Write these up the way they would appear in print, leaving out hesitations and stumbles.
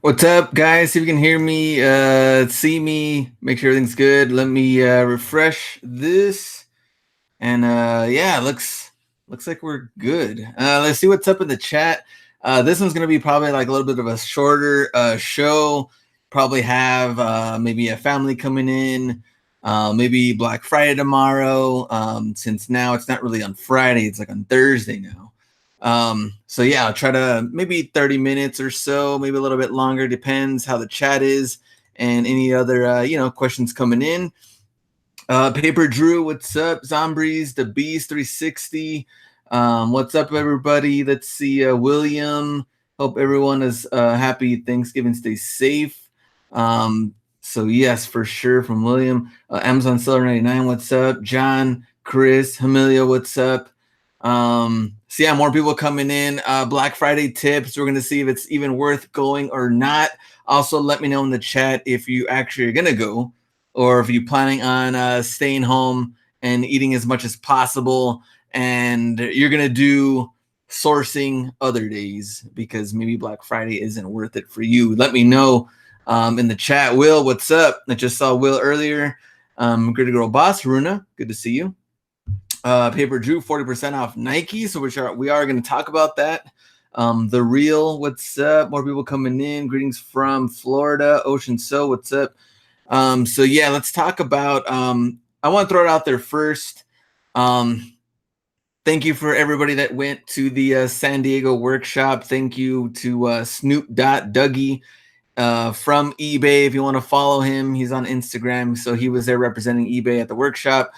What's up, guys? If you can hear me, see me, make sure everything's good. Let me refresh this, and yeah, looks like we're good. Let's see what's up in the chat. This one's gonna be probably like a little bit of a shorter show. Probably have maybe a family coming in, maybe Black Friday tomorrow. Since now it's not really on Friday, it's like on Thursday now. So yeah, I'll try to maybe 30 minutes or so, maybe a little bit longer, depends how the chat is and any other questions coming in. Paper Drew, what's up? Zombies, the Beast 360. What's up, everybody? Let's see. William, hope everyone is happy Thanksgiving. Stay safe. So yes, for sure from William. Amazon Seller 99, what's up? John, Chris, Amelia, what's up? So yeah, more people coming in. Black Friday tips. We're gonna see if it's even worth going or not. Also, let me know in the chat if you actually are gonna go, or if you're planning on staying home and eating as much as possible, and you're gonna do sourcing other days because maybe Black Friday isn't worth it for you. Let me know in the chat. Will, what's up? I just saw Will earlier. Good to girl boss. Runa, good to see you. Paper Drew, 40% off Nike. So we are going to talk about that. The Real, what's up? More people coming in. Greetings from Florida. Ocean So, what's up? So yeah, let's talk about. I want to throw it out there first. Thank you for everybody that went to the San Diego workshop. Thank you to Snoop Dougie from eBay. If you want to follow him, he's on Instagram. So he was there representing eBay at the workshop.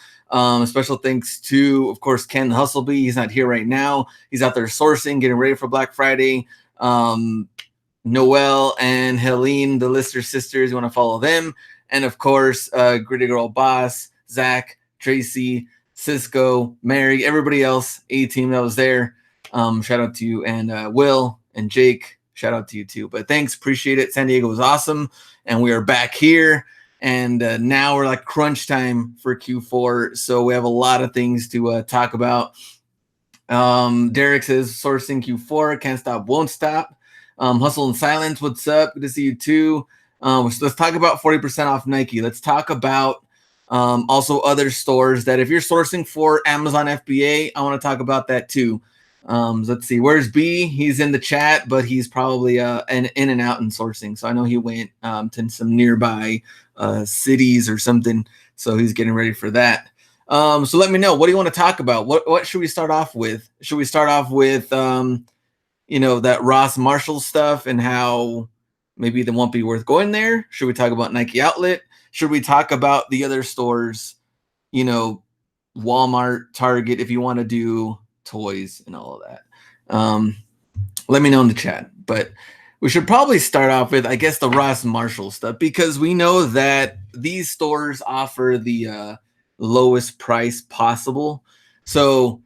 Special thanks to, of course, Ken Hustleby. He's not here right now. He's out there sourcing, getting ready for Black Friday. Noelle and Helene, the Lister sisters. You want to follow them. And of course, Gritty Girl Boss, Zach, Tracy, Cisco, Mary, everybody else, A-team that was there. Shout out to you. And Will and Jake, shout out to you too. But thanks, appreciate it. San Diego was awesome. And we are back here. And now we're like crunch time for Q4. So we have a lot of things to talk about. Derek says sourcing Q4, can't stop, won't stop. Hustle in Silence, what's up? Good to see you too. So let's talk about 40% off Nike. Let's talk about also other stores that if you're sourcing for Amazon FBA, I want to talk about that too. Let's see, where's B? He's in the chat, but he's probably in and out in sourcing. So I know he went to some nearby cities or something. So he's getting ready for that. So let me know. What do you want to talk about? What should we start off with? Should we start off with that Ross Marshall stuff and how maybe they won't be worth going there? Should we talk about Nike Outlet? Should we talk about the other stores, Walmart, Target, if you want to do toys and all of that? Let me know in the chat. But we should probably start off with, I guess, the Ross Marshall stuff, because we know that these stores offer the lowest price possible. So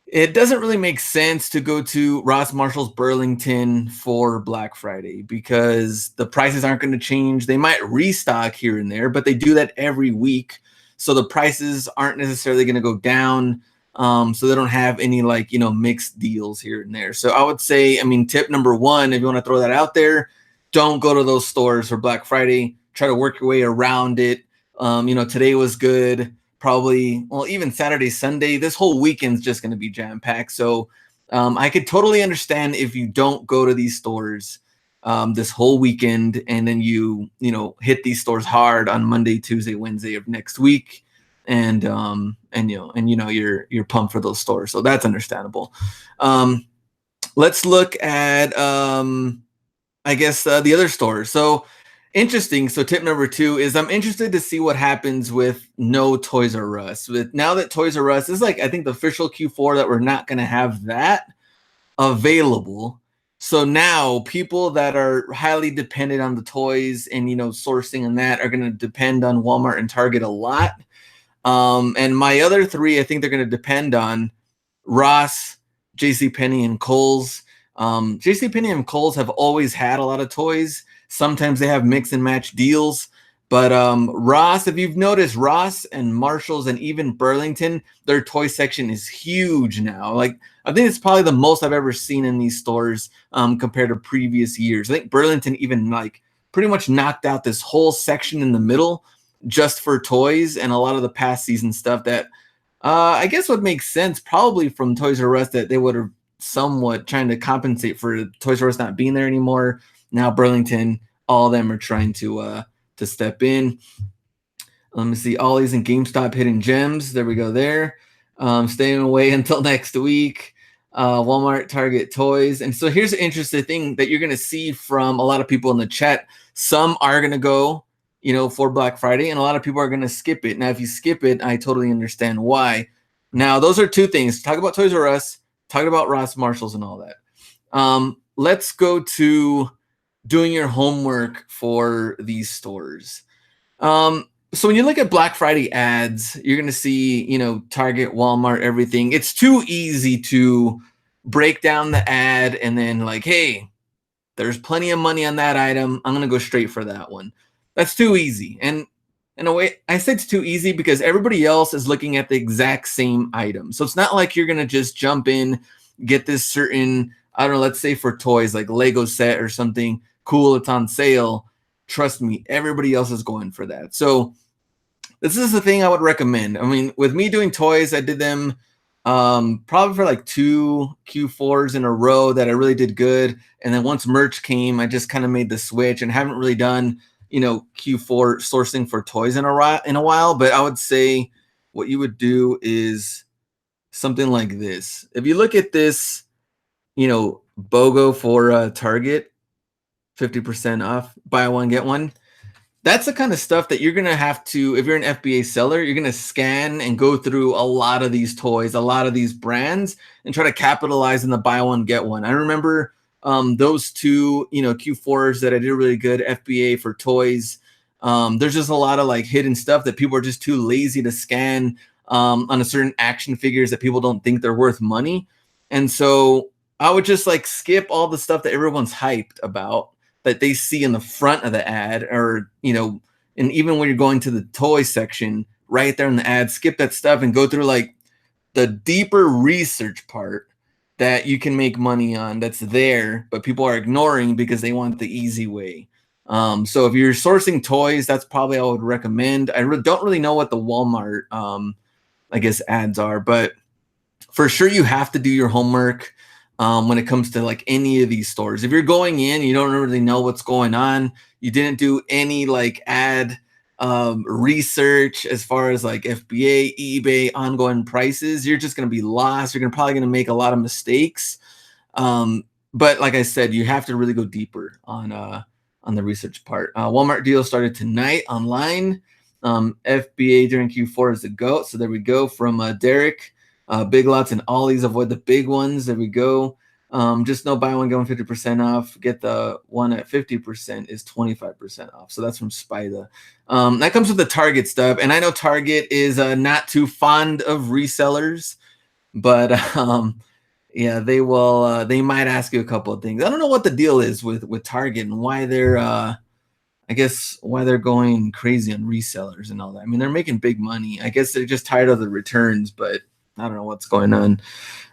it doesn't really make sense to go to Ross Marshall's Burlington for Black Friday because the prices aren't going to change. They might restock here and there, but they do that every week. So the prices aren't necessarily going to go down. So they don't have any mixed deals here and there. So I would say, tip number one, if you want to throw that out there, don't go to those stores for Black Friday. Try to work your way around it. Today was good. Probably, even Saturday, Sunday, this whole weekend's just going to be jam-packed. So I could totally understand if you don't go to these stores this whole weekend and then you hit these stores hard on Monday, Tuesday, Wednesday of next week. And you're pumped for those stores. So that's understandable. Let's look at, I guess, the other stores. So interesting. So tip number two is I'm interested to see what happens with no Toys R Us. Now that Toys R Us is I think the official Q4 that we're not going to have that available. So now people that are highly dependent on the toys and, sourcing and that are going to depend on Walmart and Target a lot. And my other three, I think they're going to depend on Ross, JCPenney, and Kohl's. JCPenney and Kohl's have always had a lot of toys. Sometimes they have mix and match deals. But Ross, if you've noticed, Ross and Marshalls and even Burlington, their toy section is huge now. Like, I think it's probably the most I've ever seen in these stores compared to previous years. I think Burlington even like pretty much knocked out this whole section in the middle just for toys and a lot of the past season stuff that I guess would make sense probably from Toys R Us, that they would have somewhat trying to compensate for Toys R Us not being there anymore. Now Burlington, all of them are trying to step in. Let me see. Ollie's and GameStop hidden gems. There we go there. Staying away until next week. Walmart, Target, Toys. And so here's an interesting thing that you're going to see from a lot of people in the chat. Some are going to go, for Black Friday, and a lot of people are going to skip it. Now, if you skip it, I totally understand why. Now, those are two things. Talk about Toys R Us, talk about Ross, Marshalls, and all that. Let's go to doing your homework for these stores. So when you look at Black Friday ads, you're going to see, Target, Walmart, everything. It's too easy to break down the ad and then like, hey, there's plenty of money on that item. I'm going to go straight for that one. That's too easy. And in a way, I say it's too easy because everybody else is looking at the exact same item. So it's not like you're going to just jump in, get this certain, I don't know, let's say for toys, like Lego set or something cool, it's on sale. Trust me, everybody else is going for that. So this is the thing I would recommend. I mean, with me doing toys, I did them probably for like 2 Q4s in a row that I really did good. And then once merch came, I just kind of made the switch and haven't really done, Q4 sourcing for toys in a while. But I would say what you would do is something like this. If you look at this, BOGO for Target, 50% off, buy one, get one. That's the kind of stuff that you're going to have to, if you're an FBA seller, you're going to scan and go through a lot of these toys, a lot of these brands, and try to capitalize on the buy one, get one. I remember those two, Q4s that I did really good, FBA for toys. There's just a lot of like hidden stuff that people are just too lazy to scan on a certain action figures that people don't think they're worth money. And so I would just like skip all the stuff that everyone's hyped about, that they see in the front of the ad, or, and even when you're going to the toy section right there in the ad, skip that stuff and go through like the deeper research part that you can make money on that's there, but people are ignoring because they want the easy way. So if you're sourcing toys, that's probably I would recommend. I don't really know what the Walmart, I guess, ads are, but for sure you have to do your homework when it comes to like any of these stores. If you're going in, you don't really know what's going on, you didn't do any like ad research as far as like FBA, eBay, ongoing prices, you're just going to be lost. You're probably going to make a lot of mistakes. But like I said, you have to really go deeper on the research part. Walmart deal started tonight online. FBA during Q4 is the GOAT. So there we go from Derek. Big Lots and Ollie's, avoid the big ones. There we go. Just know buy one, get one 50% off. Get the one at 50% is 25% off. So that's from Spida. That comes with the Target stuff. And I know Target is not too fond of resellers, but yeah, they will. They might ask you a couple of things. I don't know what the deal is with Target and why they're, I guess, why they're going crazy on resellers and all that. I mean, they're making big money. I guess they're just tired of the returns, but I don't know what's going on.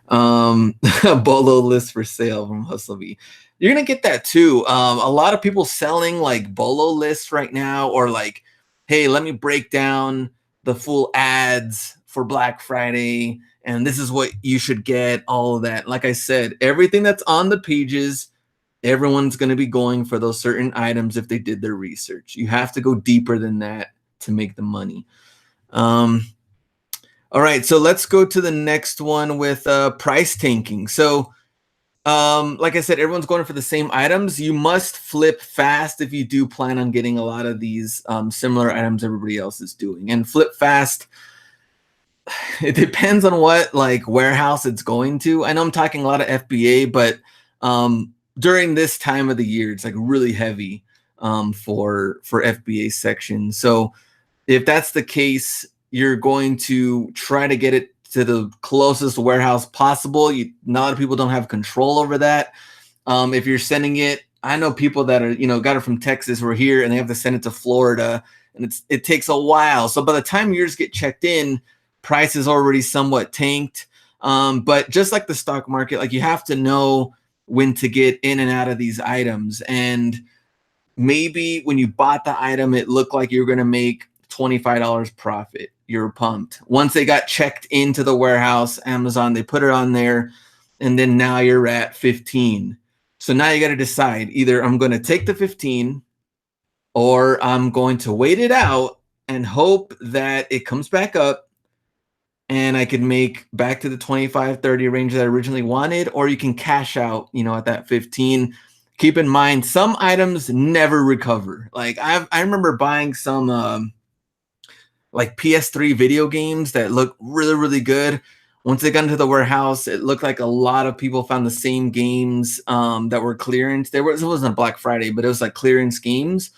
Bolo list for sale from Hustlebee. You're gonna get that too. A lot of people selling like Bolo lists right now, or like, hey, let me break down the full ads for Black Friday, and this is what you should get. All of that. Like I said, everything that's on the pages, everyone's gonna be going for those certain items if they did their research. You have to go deeper than that to make the money. All right, so let's go to the next one with price tanking. So like I said, everyone's going for the same items. You must flip fast if you do plan on getting a lot of these similar items everybody else is doing. And flip fast, it depends on what like warehouse it's going to. I know I'm talking a lot of FBA, but during this time of the year, it's like really heavy for FBA section. So if that's the case, you're going to try to get it to the closest warehouse possible. A lot of people don't have control over that. If you're sending it, I know people that are, got it from Texas, were here, and they have to send it to Florida. and it takes a while. So by the time yours get checked in, price is already somewhat tanked. But just like the stock market, like you have to know when to get in and out of these items. And maybe when you bought the item, it looked like you were going to make $25 profit. You're pumped. Once they got checked into the warehouse, Amazon, they put it on there, and then now you're at 15. So now you got to decide, either I'm going to take the 15 or I'm going to wait it out and hope that it comes back up and I can make back to the 25, 30 range that I originally wanted, or you can cash out, at that 15. Keep in mind, some items never recover. Like I remember buying some like PS3 video games that look really, really good. Once they got into the warehouse, it looked like a lot of people found the same games that were clearance. It wasn't Black Friday, but it was like clearance games.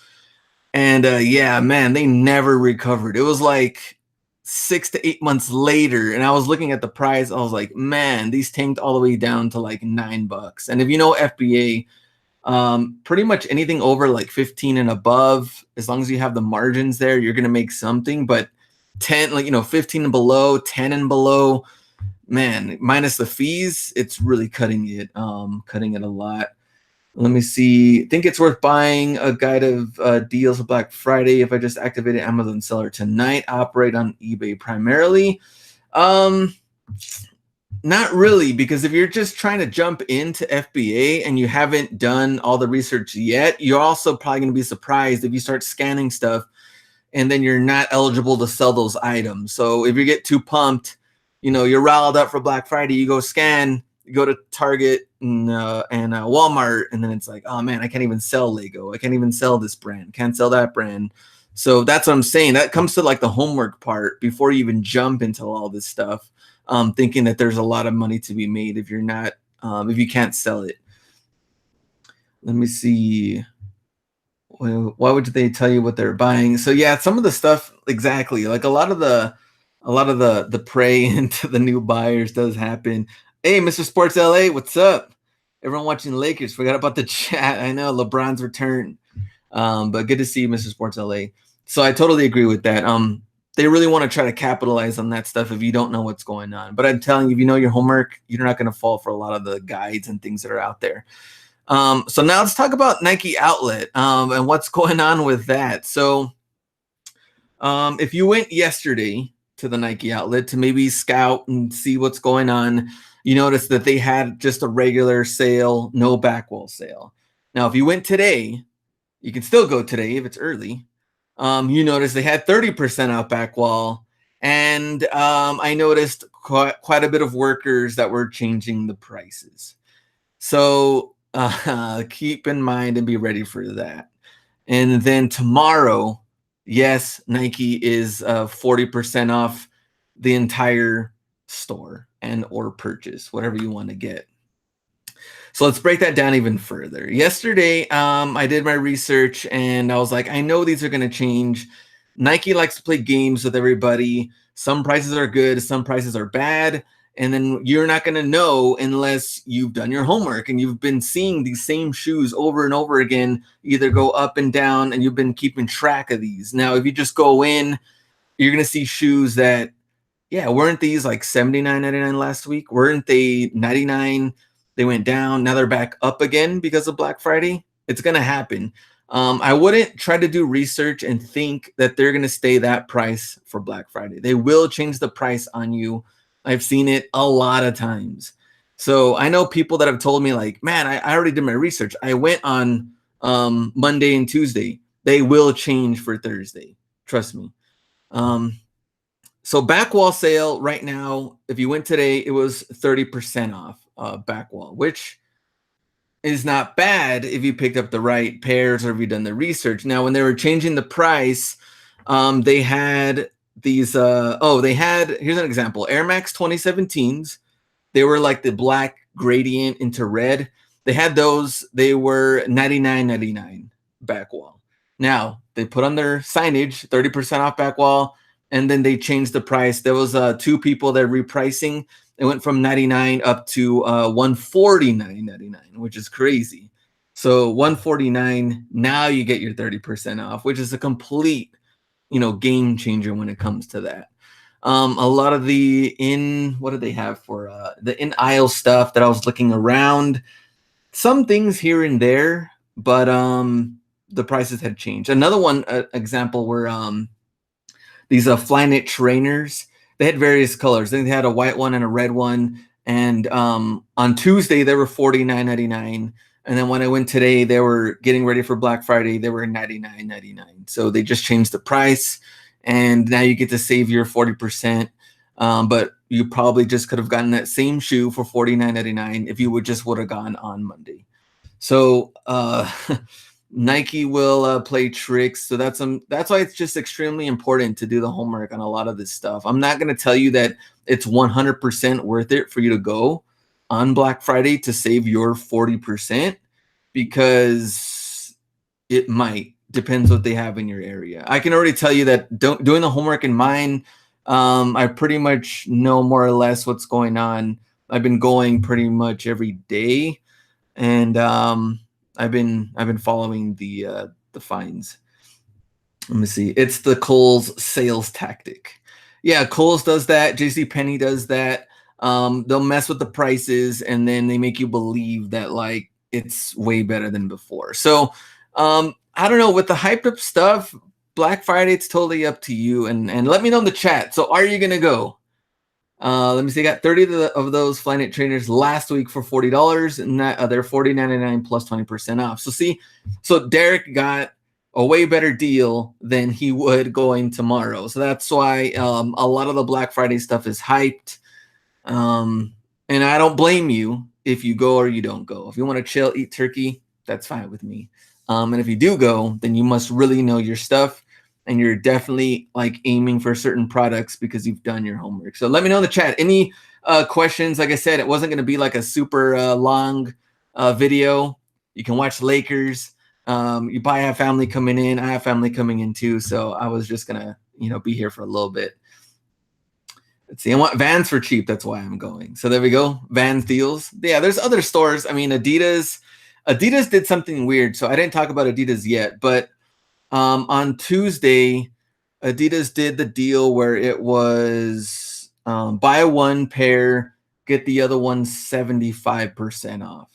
And yeah, man, they never recovered. It was like 6 to 8 months later, and I was looking at the price. I was like, man, these tanked all the way down to like $9. And if you know FBA, pretty much anything over like 15 and above, as long as you have the margins there, you're gonna make something. But 10, 15 and below, 10 and below, man, minus the fees, it's really cutting it a lot. Let me see. Think it's worth buying a guide of deals for Black Friday if I just activated Amazon Seller tonight. Operate on eBay primarily. Not really, because if you're just trying to jump into FBA and you haven't done all the research yet, you're also probably going to be surprised if you start scanning stuff and then you're not eligible to sell those items. So if you get too pumped, you're riled up for Black Friday, you go scan, you go to Target and Walmart, and then it's like, oh man, I can't even sell Lego. I can't even sell this brand. Can't sell that brand. So that's what I'm saying. That comes to like the homework part before you even jump into all this stuff, thinking that there's a lot of money to be made if you're not, if you can't sell it. Let me see. Why would they tell you what they're buying? So yeah, some of the stuff, exactly, like a lot of the prey into the new buyers does happen. Hey, Mr. Sports LA, what's up? Everyone watching the Lakers, forgot about the chat. I know LeBron's return, but good to see you, Mr. Sports LA. So I totally agree with that. They really want to try to capitalize on that stuff if you don't know what's going on. But I'm telling you, if you know your homework, you're not going to fall for a lot of the guides and things that are out there. So now let's talk about Nike Outlet and what's going on with that. So if you went yesterday to the Nike Outlet to maybe scout and see what's going on, you notice that they had just a regular sale, no backwall sale. Now, if you went today, you can still go today if it's early. You notice they had 30% off backwall, and I noticed quite a bit of workers that were changing the prices. So keep in mind and be ready for that. And then tomorrow, yes, Nike is 40% off the entire store and or purchase, whatever you want to get. So let's break that down even further. Yesterday, I did my research and I was like, I know these are going to change. Nike likes to play games with everybody. Some prices are good, some prices are bad. And then you're not going to know unless you've done your homework and you've been seeing these same shoes over and over again, either go up and down, and you've been keeping track of these. Now, if you just go in, you're going to see shoes that, yeah, weren't these like $79.99 last week? Weren't they $99? They went down. Now they're back up again because of Black Friday. It's going to happen. I wouldn't try to do research and think that they're going to stay that price for Black Friday. They will change the price on you. I've seen it a lot of times. So I know people that have told me like, man, I already did my research. I went on Monday and Tuesday. They will change for Thursday. Trust me. So backwall sale right now, if you went today, it was 30% off backwall, which is not bad if you picked up the right pairs or if you've done the research. Now, when they were changing the price, they had these, here's an example, Air Max 2017s. They were like the black gradient into red. They had those, they were $99.99 backwall. Now, they put on their signage, 30% off backwall, and then they changed the price. There was two people that are repricing. It went from 99 up to $149.99, which is crazy. So $149, now you get your 30% off, which is a complete game changer when it comes to that. A lot of what did they have for the in aisle stuff that I was looking around? Some things here and there, but the prices had changed. Another one example were these Flyknit trainers. They had various colors. They had a white one and a red one. And on Tuesday they were $49.99. And then when I went today, they were getting ready for Black Friday. They were $99.99. So they just changed the price, and now you get to save your 40%. But you probably just could have gotten that same shoe for $49.99 if you would have gone on Monday. So Nike will play tricks. So that's why it's just extremely important to do the homework on a lot of this stuff. I'm not going to tell you that it's 100% worth it for you to go on Black Friday to save your 40%, because it might. Depends what they have in your area. I can already tell you that doing the homework in mine, I pretty much know more or less what's going on. I've been going pretty much every day, and I've been following the fines. Let me see. It's the Kohl's sales tactic. Yeah, Kohl's does that. JCPenney does that. They'll mess with the prices, and then they make you believe that like it's way better than before. So I don't know, with the hyped up stuff, Black Friday, it's totally up to you. And let me know in the chat. So are you gonna go? Let me see. I got 30 of those Flyknit trainers last week for $40, and they're $49.99 plus 20% off. So Derek got a way better deal than he would going tomorrow. So that's why a lot of the Black Friday stuff is hyped. And I don't blame you if you go or you don't go. If you want to chill, eat turkey, that's fine with me. And if you do go, then you must really know your stuff, and you're definitely like aiming for certain products because you've done your homework. So let me know in the chat any questions. Like I said, it wasn't going to be like a super long video. You can watch Lakers. You probably have family coming in. I have family coming in too. So I was just gonna, be here for a little bit. Let's see. I want Vans for cheap. That's why I'm going. So there we go. Vans deals. Yeah, there's other stores. I mean, Adidas did something weird. So I didn't talk about Adidas yet, but on Tuesday, Adidas did the deal where it was buy one pair, get the other one 75% off.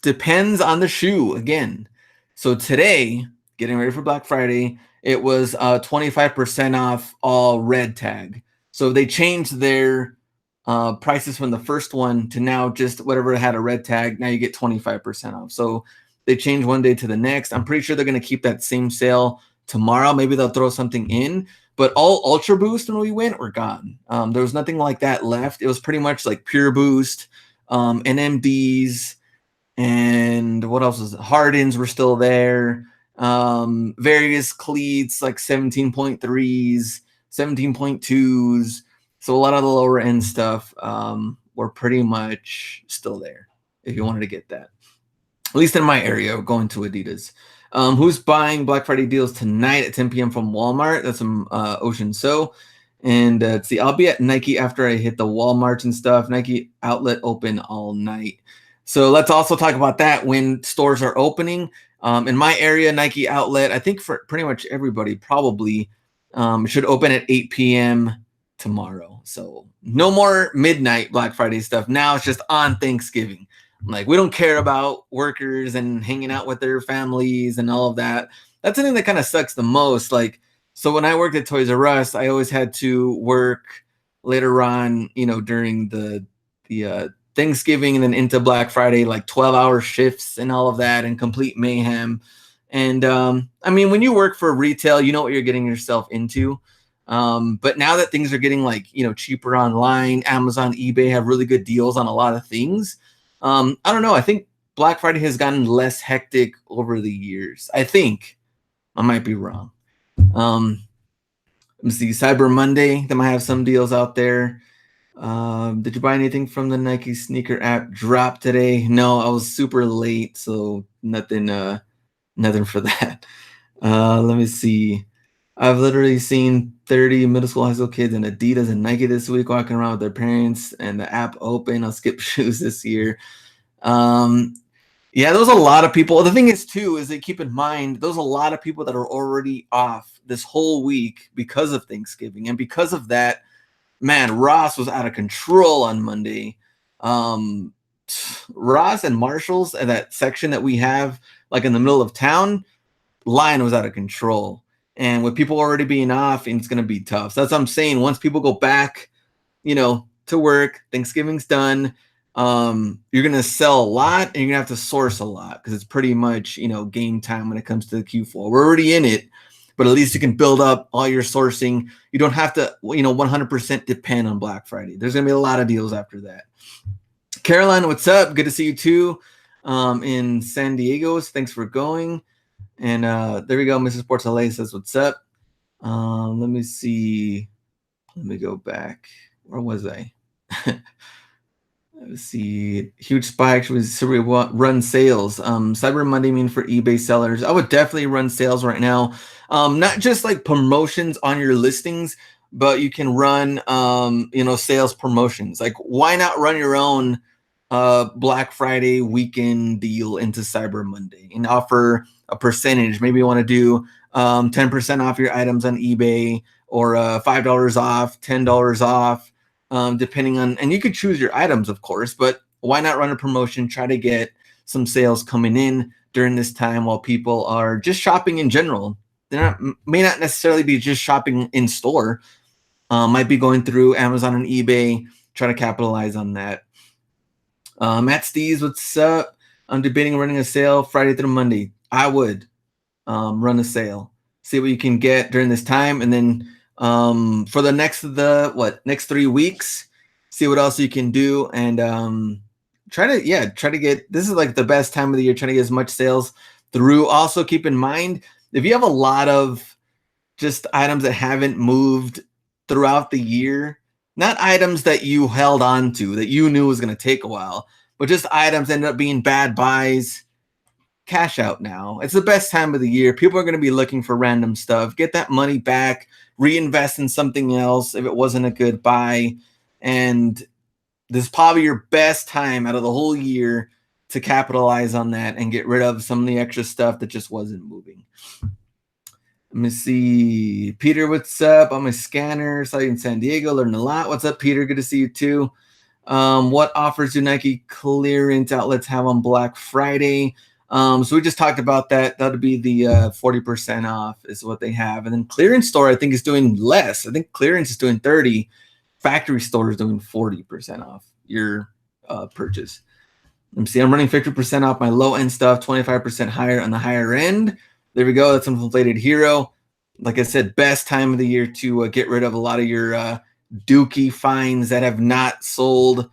Depends on the shoe again. So today, getting ready for Black Friday, it was 25% off all red tag. So they changed their prices from the first one to now just whatever had a red tag. Now you get 25% off. So they changed one day to the next. I'm pretty sure they're going to keep that same sale tomorrow. Maybe they'll throw something in. But all Ultra Boost when we went were gone. There was nothing like that left. It was pretty much like Pure Boost, NMDs, and what else was it? Hardens were still there. Various cleats like 17.3s, 17.2s. So a lot of the lower end stuff were pretty much still there if you wanted to get that. At least in my area, going to Adidas. Who's buying Black Friday deals tonight at 10 p.m. from Walmart? That's from Ocean So. And let's see, I'll be at Nike after I hit the Walmart and stuff. Nike outlet open all night. So let's also talk about that when stores are opening. In my area, Nike outlet, I think for pretty much everybody, probably should open at 8 p.m. tomorrow. So no more midnight Black Friday stuff. Now it's just on Thanksgiving. Like, we don't care about workers and hanging out with their families and all of that. That's the thing that kind of sucks the most. Like, so when I worked at Toys R Us, I always had to work later on, during the Thanksgiving and then into Black Friday, like 12-hour shifts and all of that, and complete mayhem. And I mean, when you work for retail, you know what you're getting yourself into. But now that things are getting like, cheaper online, Amazon, eBay have really good deals on a lot of things. I don't know. I think Black Friday has gotten less hectic over the years. I think. I might be wrong. Let me see. Cyber Monday, they might have some deals out there. Did you buy anything from the Nike sneaker app drop today? No, I was super late, so nothing for that. Let me see. I've literally seen 30 middle school, high school kids in Adidas and Nike this week walking around with their parents and the app open. I'll skip shoes this year. Yeah, there's a lot of people. The thing is, too, is that keep in mind, there's a lot of people that are already off this whole week because of Thanksgiving. And because of that, man, Ross was out of control on Monday. Um, Ross and Marshalls and that section that we have, like in the middle of town, line was out of control. And with people already being off, it's going to be tough. So that's what I'm saying. Once people go back, to work, Thanksgiving's done. You're gonna sell a lot, and you're gonna have to source a lot because it's pretty much game time when it comes to the Q4. We're already in it, but at least you can build up all your sourcing. You don't have to 100% depend on Black Friday. There's gonna be a lot of deals after that. Caroline, what's up? Good to see you too. In San Diego, thanks for going. And there we go. Mrs. Sports LA says, "What's up?" Let me see. Let me go back. Where was I? Let's see. Huge spikes was run sales. Cyber Monday mean for eBay sellers. I would definitely run sales right now. Not just like promotions on your listings, but you can run sales promotions. Like, why not run your own Black Friday weekend deal into Cyber Monday and offer a percentage? Maybe you want to do 10% off your items on eBay, or $5 off, $10 off, depending on, and you could choose your items, of course, but why not run a promotion, try to get some sales coming in during this time while people are just shopping in general. May not necessarily be just shopping in store, might be going through Amazon and eBay, try to capitalize on that. Matt Steves, what's up? I'm debating running a sale Friday through Monday. I would run a sale, see what you can get during this time, and then for the next 3 weeks, see what else you can do, and try to get, this is like the best time of the year, try to get as much sales through. Also keep in mind, if you have a lot of just items that haven't moved throughout the year, not items that you held on to that you knew was going to take a while, but just items end up being bad buys, cash out now. It's the best time of the year. People are going to be looking for random stuff. Get that money back, reinvest in something else if it wasn't a good buy. And this is probably your best time out of the whole year to capitalize on that and get rid of some of the extra stuff that just wasn't moving. Let me see. Peter, what's up? I'm a scanner. Saw you in San Diego. Learned a lot. What's up, Peter? Good to see you too. What offers do Nike clearance outlets have on Black Friday? So we just talked about that. That would be the 40% off is what they have. And then clearance store, I think, is doing less. I think clearance is doing 30. Factory store is doing 40% off your purchase. Let me see. I'm running 50% off my low-end stuff, 25% higher on the higher end. There we go. That's an inflated hero. Like I said, best time of the year to get rid of a lot of your Dookie finds that have not sold.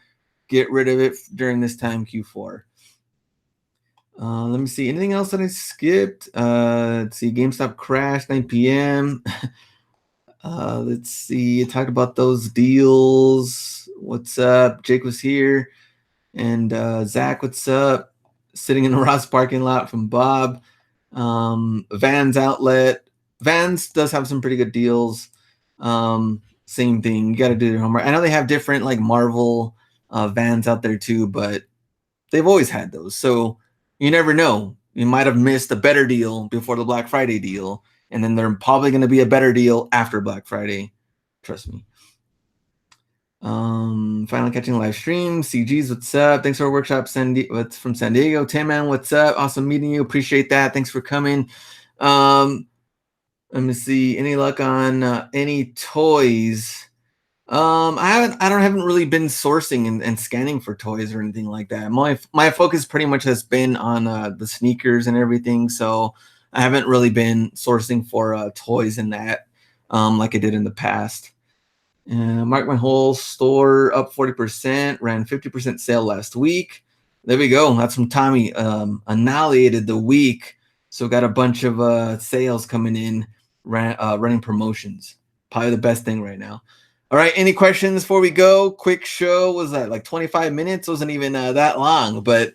Get rid of it during this time, Q4. Let me see. Anything else that I skipped? Let's see. GameStop crashed 9 p.m. Let's see. Talk about those deals. What's up? Jake was here. And Zach, what's up? Sitting in the Ross parking lot from Bob. Vans Outlet. Vans does have some pretty good deals. Same thing. You got to do your homework. I know they have different like Marvel Vans out there too, but they've always had those. So you never know. You might have missed a better deal before the Black Friday deal, and then they're probably going to be a better deal after Black Friday. Trust me. Finally catching live stream. CG's, what's up? Thanks for our workshop. What's from San Diego? Tim Man, what's up? Awesome meeting you. Appreciate that. Thanks for coming. Let me see. Any luck on any toys? I haven't really been sourcing and scanning for toys or anything like that. My focus pretty much has been on the sneakers and everything. So I haven't really been sourcing for toys in that like I did in the past. Mark my whole store up 40%, ran 50% sale last week. There we go. That's from Tommy. Annihilated the week. So got a bunch of sales coming in, running promotions. Probably the best thing right now. All right. Any questions before we go? Quick show. Was that like 25 minutes? Wasn't even that long. But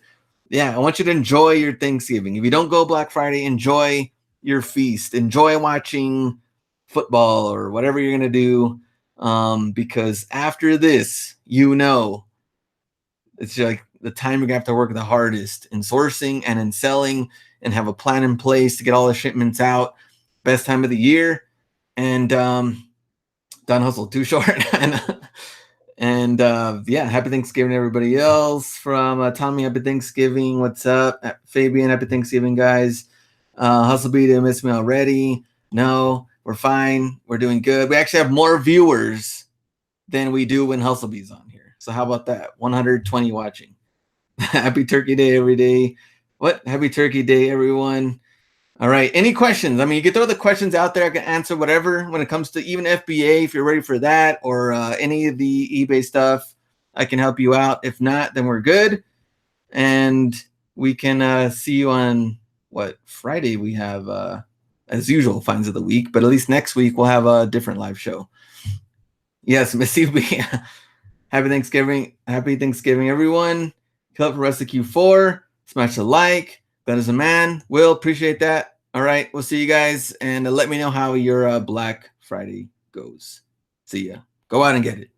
yeah, I want you to enjoy your Thanksgiving. If you don't go Black Friday, enjoy your feast. Enjoy watching football or whatever you're going to do. Because after this, it's like the time you're gonna have to work the hardest in sourcing and in selling and have a plan in place to get all the shipments out. Best time of the year. And Don Hustle Too Short. and yeah, happy Thanksgiving to everybody else. From Tommy, happy Thanksgiving. What's up? Fabian, happy Thanksgiving, guys. Hustle Beat, did miss me already? No, we're fine. We're doing good. We actually have more viewers than we do when Hustle Bee's on here. So how about that? 120 watching. Happy Turkey Day every day. What? Happy Turkey Day, everyone. All right. Any questions? I mean, you can throw the questions out there. I can answer whatever when it comes to even FBA, if you're ready for that, or any of the eBay stuff. I can help you out. If not, then we're good. And we can see you on what Friday we have, as usual, finds of the week. But at least next week we'll have a different live show. Yes, Missy. Happy Thanksgiving. Happy Thanksgiving, everyone. Kill up for the rest of Q4. Smash the like. That is a man. Will, appreciate that. All right. We'll see you guys. And let me know how your Black Friday goes. See ya. Go out and get it.